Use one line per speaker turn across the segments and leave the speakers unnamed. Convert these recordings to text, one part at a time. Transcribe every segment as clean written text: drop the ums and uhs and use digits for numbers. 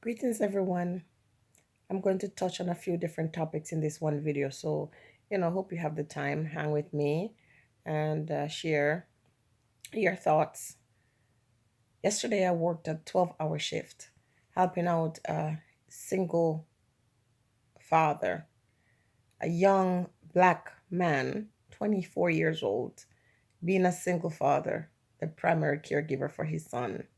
Greetings, everyone. I'm going to touch on a few different topics in this one video. So, hope you have the time, hang with me and share your thoughts. Yesterday, I worked a 12-hour shift, helping out a single father, a young black man, 24 years old, being a single father, the primary caregiver for his son.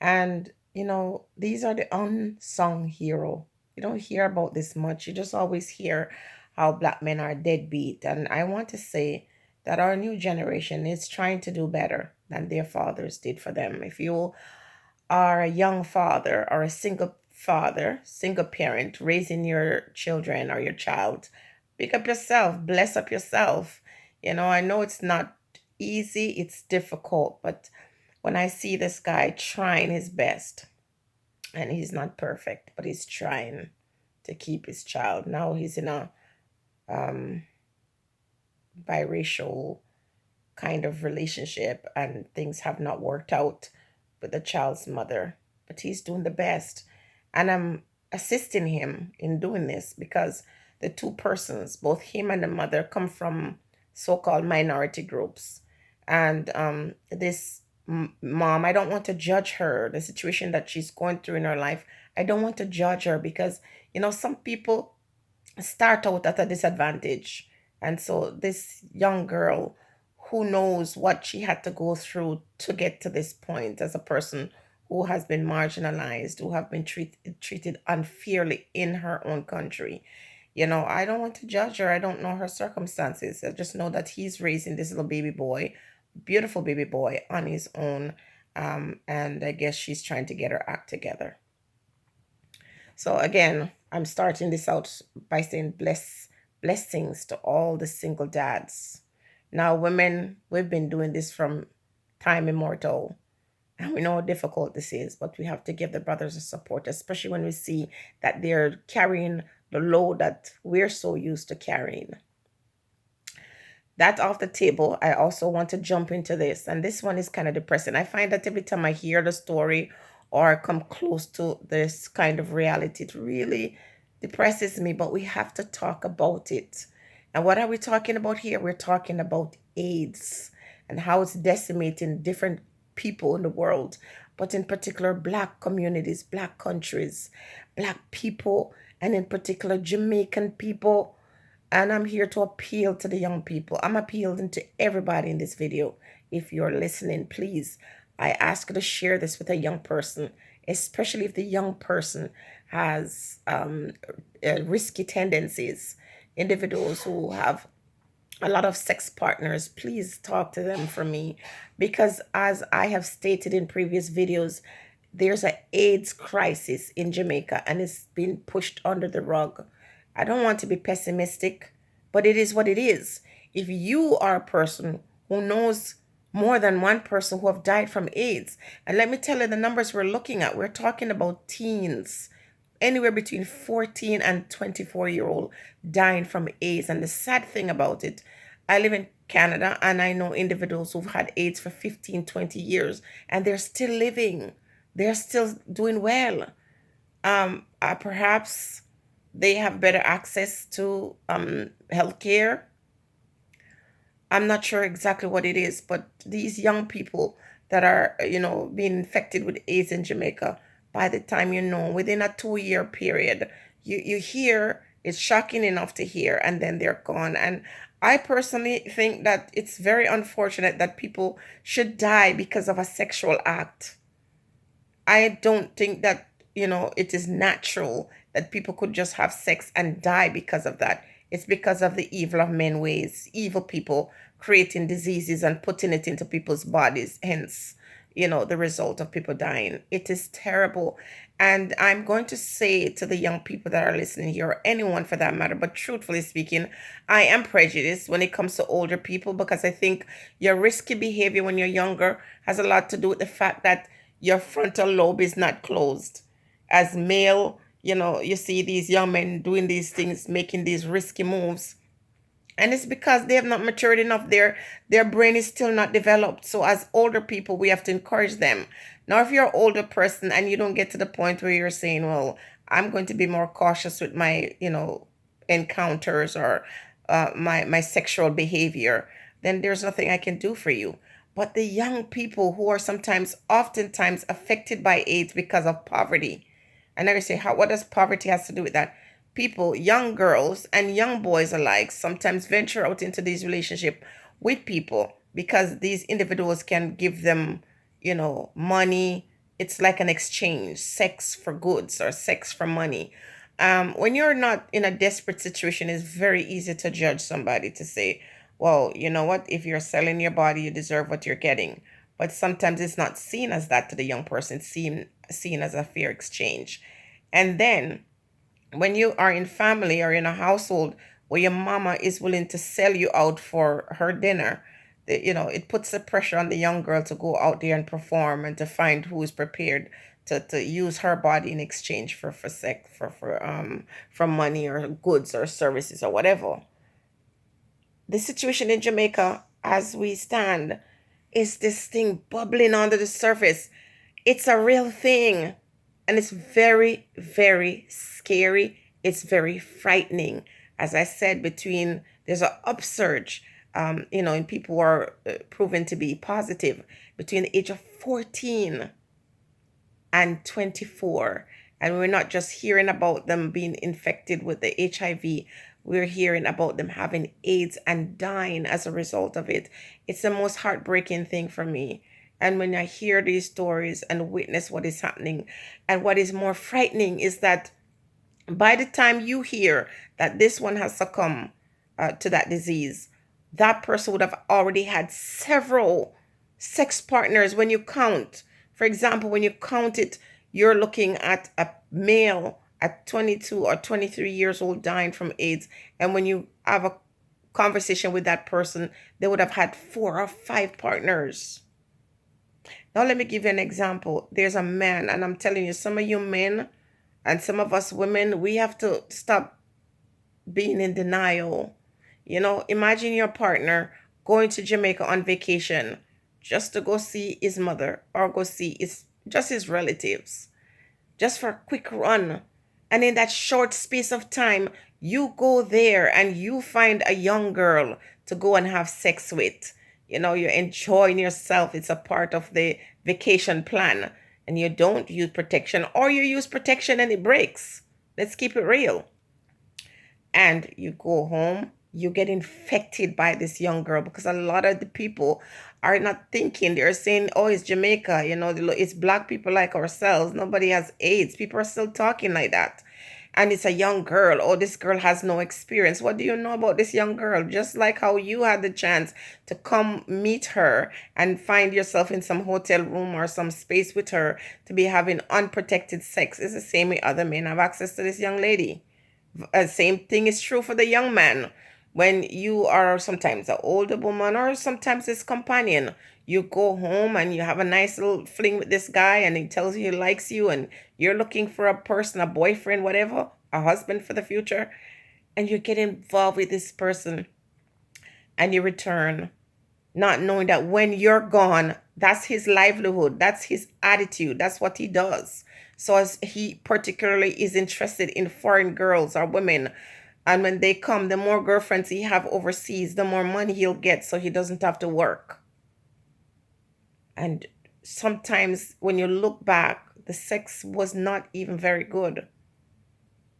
And, these are the unsung hero. You don't hear about this much. You just always hear how black men are deadbeat. And I want to say that our new generation is trying to do better than their fathers did for them. If you are a young father or a single father, single parent raising your children or your child, pick up yourself, bless up yourself. I know it's not easy, it's difficult, but when I see this guy trying his best, and he's not perfect, but he's trying to keep his child. Now he's in a um, biracial kind of relationship, and things have not worked out with the child's mother, but he's doing the best. And I'm assisting him in doing this because the two persons, both him and the mother, come from so called minority groups. And this mom, I don't want to judge her, the situation that she's going through in her life. I don't want to judge her because, some people start out at a disadvantage. And so this young girl who knows what she had to go through to get to this point as a person who has been marginalized, who have been treated unfairly in her own country. I don't want to judge her. I don't know her circumstances. I just know that he's raising this little baby boy, beautiful baby boy, on his own. And I guess she's trying to get her act together. So again, I'm starting this out by saying blessings to all the single dads. Now, women, we've been doing this from time immortal. And we know how difficult this is, but we have to give the brothers a support, especially when we see that they're carrying the load that we're so used to carrying. That off the table, I also want to jump into this. And this one is kind of depressing. I find that every time I hear the story or come close to this kind of reality, it really depresses me. But we have to talk about it. And what are we talking about here? We're talking about AIDS and how it's decimating different people in the world, but in particular, Black communities, Black countries, Black people, and in particular, Jamaican people. And I'm here to appeal to the young people. I'm appealing to everybody in this video. If you're listening, please, I ask you to share this with a young person, especially if the young person has risky tendencies, individuals who have a lot of sex partners. Please talk to them for me, because as I have stated in previous videos, there's an AIDS crisis in Jamaica and it's been pushed under the rug. I don't want to be pessimistic, but it is what it is. If you are a person who knows more than one person who have died from AIDS, and let me tell you the numbers we're looking at, we're talking about teens, anywhere between 14 and 24-year-old dying from AIDS. And the sad thing about it, I live in Canada and I know individuals who've had AIDS for 15, 20 years and they're still living. They're still doing well. Perhaps they have better access to healthcare. I'm not sure exactly what it is, but these young people that are, being infected with AIDS in Jamaica, by the time within a 2 year period, you hear, it's shocking enough to hear, and then they're gone. And I personally think that it's very unfortunate that people should die because of a sexual act. I don't think that, it is natural that people could just have sex and die because of that. It's because of the evil of men ways, evil people creating diseases and putting it into people's bodies. Hence, the result of people dying. It is terrible. And I'm going to say to the young people that are listening here, or anyone for that matter, but truthfully speaking, I am prejudiced when it comes to older people, because I think your risky behavior when you're younger has a lot to do with the fact that your frontal lobe is not closed. As male, you see these young men doing these things, making these risky moves, And it's because they have not matured enough. Their brain is still not developed. So as older people, we have to encourage them. Now, if you're an older person and you don't get to the point where you're saying, well, I'm going to be more cautious with my, encounters or my sexual behavior, then there's nothing I can do for you. But the young people who are oftentimes affected by AIDS because of poverty. And I say, what does poverty has to do with that? People, young girls and young boys alike, sometimes venture out into these relationships with people because these individuals can give them, money. It's like an exchange, sex for goods or sex for money. When you're not in a desperate situation, it's very easy to judge somebody to say, well, you know what, if you're selling your body, you deserve what you're getting. But sometimes it's not seen as that to the young person, it's seen as a fair exchange. And then when you are in family or in a household where your mama is willing to sell you out for her dinner, it puts the pressure on the young girl to go out there and perform and to find who is prepared to use her body in exchange for sex for money or goods or services or whatever. The situation in Jamaica as we stand is this thing bubbling under the surface. It's a real thing. And it's very, very scary. It's very frightening. As I said, there's an upsurge, in people who are proven to be positive between the age of 14 and 24. And we're not just hearing about them being infected with the HIV, we're hearing about them having AIDS and dying as a result of it. It's the most heartbreaking thing for me. And when I hear these stories and witness what is happening, and what is more frightening is that by the time you hear that this one has succumbed to that disease, that person would have already had several sex partners. When you count, for example, when you count it, you're looking at a male at 22 or 23 years old dying from AIDS. And when you have a conversation with that person, they would have had 4 or 5 partners. Now, let me give you an example. There's a man, and I'm telling you, some of you men and some of us women, we have to stop being in denial. Imagine your partner going to Jamaica on vacation just to go see his mother or go see his relatives, just for a quick run. And in that short space of time, you go there and you find a young girl to go and have sex with. You're enjoying yourself. It's a part of the vacation plan. And you don't use protection, or you use protection and it breaks. Let's keep it real. And you go home, you get infected by this young girl, because a lot of the people are not thinking. They're saying, oh, it's Jamaica, it's black people like ourselves, nobody has AIDS. People are still talking like that. And it's a young girl. Oh, this girl has no experience. What do you know about this young girl? Just like how you had the chance to come meet her and find yourself in some hotel room or some space with her to be having unprotected sex, it's the same way other men have access to this young lady. Same thing is true for the young man. When you are sometimes an older woman or sometimes his companion, you go home and you have a nice little fling with this guy and he tells you he likes you and you're looking for a person, a boyfriend, whatever, a husband for the future, and you get involved with this person and you return not knowing that when you're gone, that's his livelihood, that's his attitude, that's what he does. So as he particularly is interested in foreign girls or women, and when they come, the more girlfriends he have overseas, the more money he'll get, so he doesn't have to work. And sometimes when you look back, the sex was not even very good.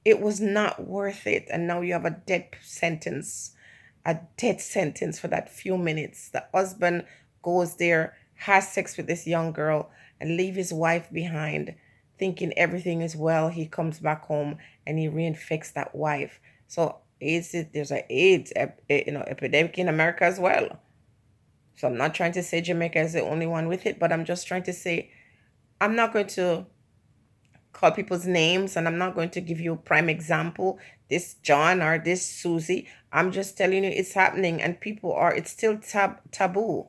It was not worth it. And now you have a death sentence for that few minutes. The husband goes there, has sex with this young girl, and leave his wife behind, thinking everything is well. He comes back home and he reinfects that wife. So there's an AIDS epidemic in America as well. So I'm not trying to say Jamaica is the only one with it, but I'm just trying to say I'm not going to call people's names, and I'm not going to give you a prime example, this John or this Susie. I'm just telling you it's happening, and it's still taboo.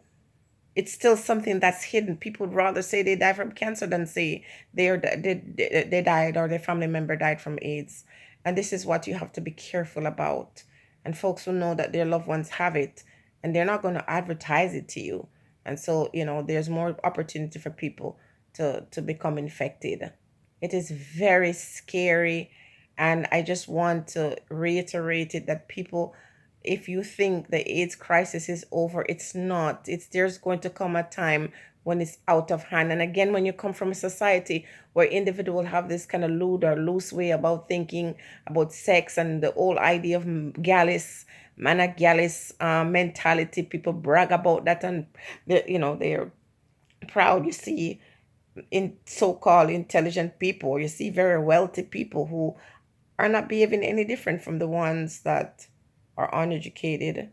It's still something that's hidden. People would rather say they died from cancer than say they died or their family member died from AIDS. And this is what you have to be careful about. and folks will know that their loved ones have it, and they're not going to advertise it to you. And so, there's more opportunity for people to become infected. It is very scary. And I just want to reiterate it that people, if you think the AIDS crisis is over, it's not. It's There's going to come a time when it's out of hand. And again, when you come from a society where individuals have this kind of lewd or loose way about thinking about sex and the whole idea of gallus, mana gallus mentality, people brag about that, and they're proud. You see in so-called intelligent people, you see very wealthy people who are not behaving any different from the ones that are uneducated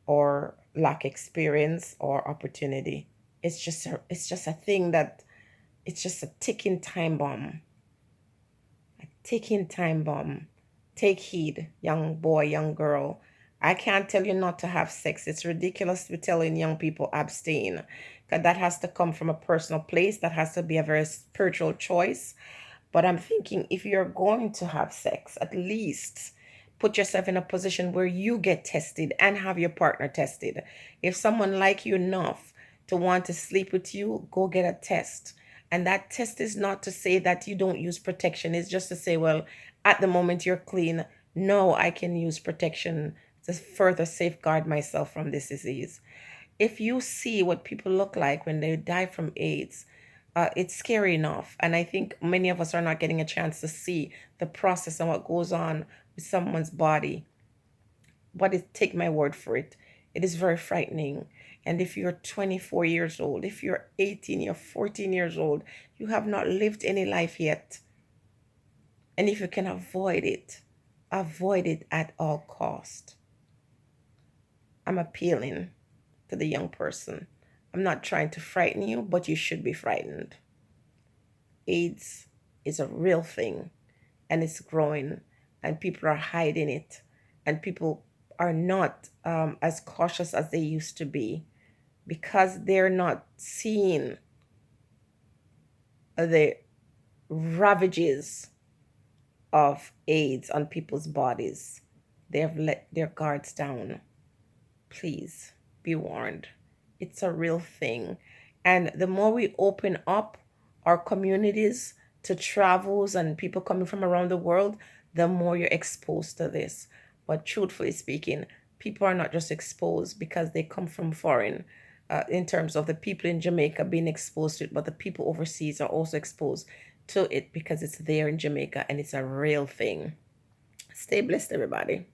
or lack experience or opportunity. It's just a thing that it's just a ticking time bomb. A ticking time bomb. Take heed, young boy, young girl. I can't tell you not to have sex. It's ridiculous to be telling young people abstain. Because that has to come from a personal place. That has to be a very spiritual choice. But I'm thinking, if you're going to have sex, at least put yourself in a position where you get tested and have your partner tested. If someone like you enough to want to sleep with you, go get a test. And that test is not to say that you don't use protection. It's just to say, well, at the moment you're clean. No, I can use protection to further safeguard myself from this disease. If you see what people look like when they die from AIDS, it's scary enough. And I think many of us are not getting a chance to see the process and what goes on with someone's body. But take my word for it, it is very frightening. And if you're 24 years old, if you're 18, you're 14 years old, you have not lived any life yet. And if you can avoid it at all cost. I'm appealing to the young person. I'm not trying to frighten you, but you should be frightened. AIDS is a real thing, and it's growing, and people are hiding it, and people are not as cautious as they used to be because they're not seeing the ravages of AIDS on people's bodies. They have let their guards down. Please be warned. It's a real thing. And the more we open up our communities to travels and people coming from around the world, the more you're exposed to this. But truthfully speaking, people are not just exposed because they come from foreign, in terms of the people in Jamaica being exposed to it, but the people overseas are also exposed to it because it's there in Jamaica and it's a real thing. Stay blessed, everybody.